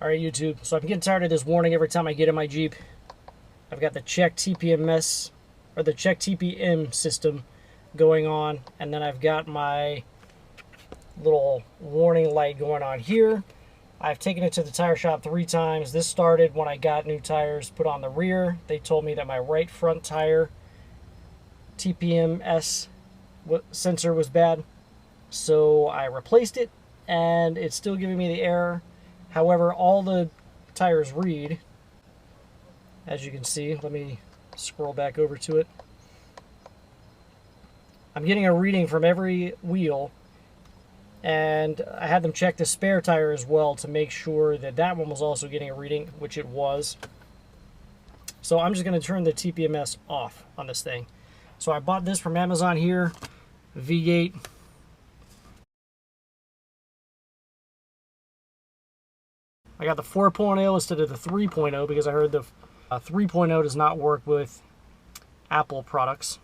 Alright YouTube, so I'm getting tired of this warning every time I get in my Jeep. I've got the check TPMS, or the check TPM system going on, and then I've got my little warning light going on here. I've taken it to the tire shop 3 times. This started when I got new tires put on the rear. They told me that my right front tire TPMS sensor was bad, so I replaced it, and it's still giving me the error. However, all the tires read, as you can see. Let me scroll back over to it. I'm getting a reading from every wheel, and I had them check the spare tire as well to make sure that that one was also getting a reading, which it was. So I'm just going to turn the TPMS off on this thing. So I bought this from Amazon here, V-Gate. I got the 4.0 instead of the 3.0 because I heard the 3.0 does not work with Apple products.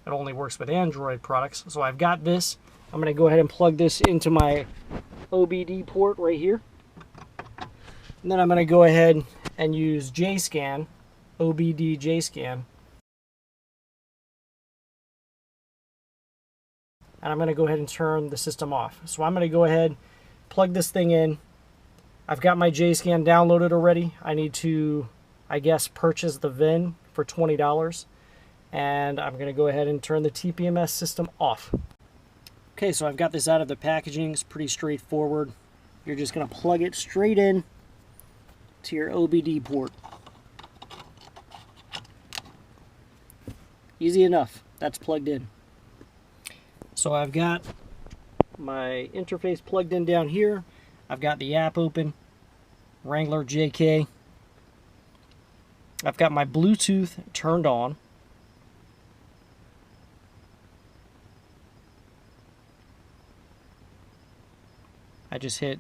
It only works with Android products. So I've got this. I'm going to go ahead and plug this into my OBD port right here. And then I'm going to go ahead and use JScan, OBD JScan. And I'm going to go ahead and turn the system off. So I'm going to go ahead, plug this thing in. I've got my JScan downloaded already. I need to, I guess, purchase the VIN for $20. And I'm going to go ahead and turn the TPMS system off. Okay, so I've got this out of the packaging. It's pretty straightforward. You're just going to plug it straight in to your OBD port. Easy enough. That's plugged in. So I've got my interface plugged in down here. I've got the app open, Wrangler JK. I've got my Bluetooth turned on. I just hit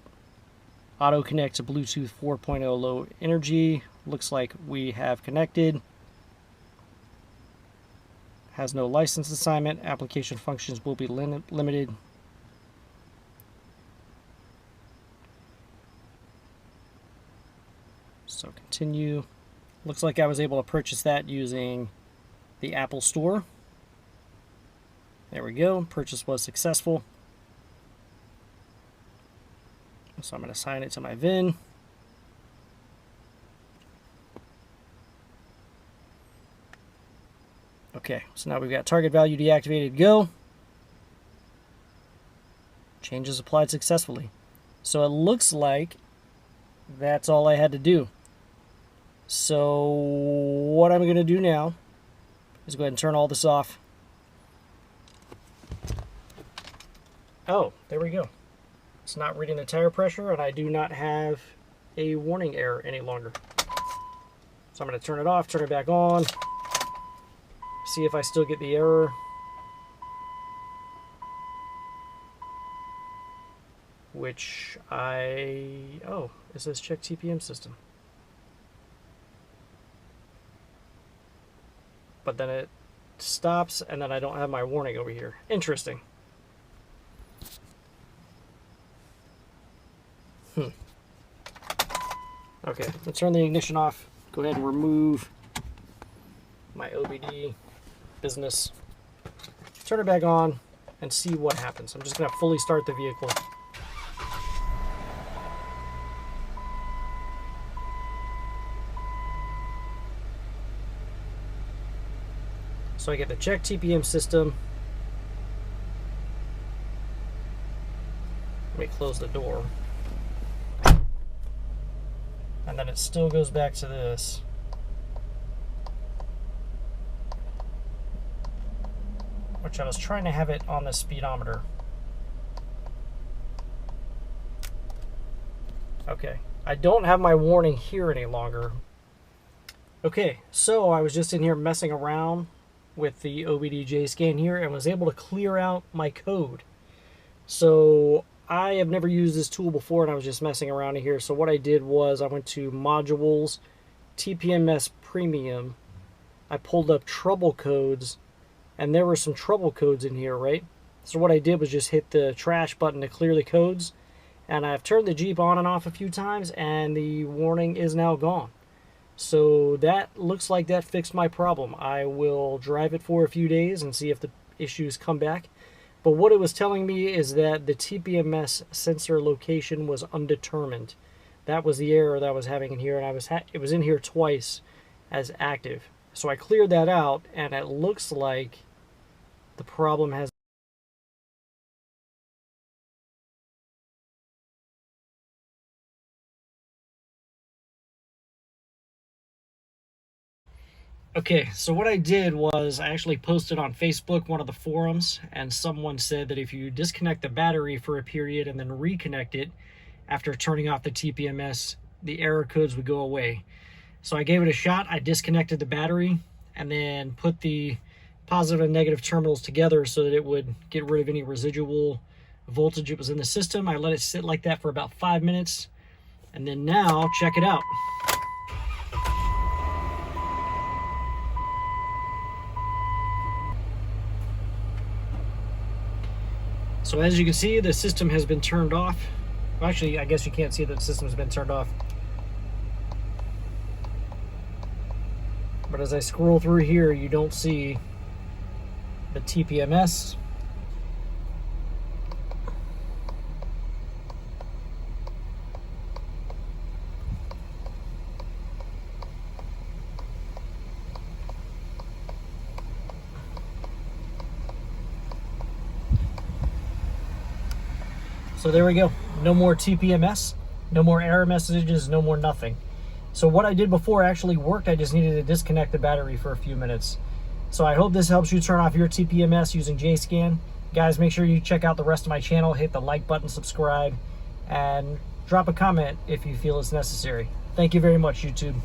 auto connect to Bluetooth 4.0 low energy. Looks like we have connected. Has no license assignment. Application functions will be limited. So continue. Looks like I was able to purchase that using the Apple Store. There we go. Purchase was successful. So I'm going to assign it to my VIN. Okay, so now we've got target value deactivated, go. Changes applied successfully. So it looks like that's all I had to do. So what I'm going to do now is go ahead and turn all this off. Oh, there we go. It's not reading the tire pressure, and I do not have a warning error any longer. So I'm going to turn it off, turn it back on, see if I still get the error. Which oh, it says check TPM system. But then it stops, and then I don't have my warning over here. Interesting. Okay, let's turn the ignition off. Go ahead and remove my OBD business. Turn it back on and see what happens. I'm just going to fully start the vehicle. So I get the check TPM system. Let me close the door. And then it still goes back to this. Which I was trying to have it on the speedometer. Okay, I don't have my warning here any longer. Okay, so I was just in here messing around with the OBD JScan here and was able to clear out my code. So I have never used this tool before, and I was just messing around in here. So what I did was I went to Modules, TPMS Premium. I pulled up trouble codes, and there were some trouble codes in here, right? So what I did was just hit the trash button to clear the codes, And I've turned the Jeep on and off a few times, and the warning is now gone. So that looks like that fixed my problem. I will drive it for a few days and see if the issues come back. But what it was telling me is that the TPMS sensor location was undetermined. That was the error that I was having in here, and it was in here twice as active. So I cleared that out, and it looks like the problem has... Okay, so what I did was I actually posted on Facebook, one of the forums, and someone said that if you disconnect the battery for a period and then reconnect it after turning off the TPMS, the error codes would go away. So I gave it a shot. I disconnected the battery and then put the positive and negative terminals together so that it would get rid of any residual voltage that was in the system. I let it sit like that for about 5 minutes, and then now check it out. So as you can see, the system has been turned off. Well, actually, I guess you can't see that the system has been turned off. But as I scroll through here, you don't see the TPMS. So there we go. No more TPMS, no more error messages, no more nothing. So what I did before actually worked. I just needed to disconnect the battery for a few minutes. So I hope this helps you turn off your TPMS using JScan. Guys, make sure you check out the rest of my channel, hit the like button, subscribe, and drop a comment if you feel it's necessary. Thank you very much, YouTube.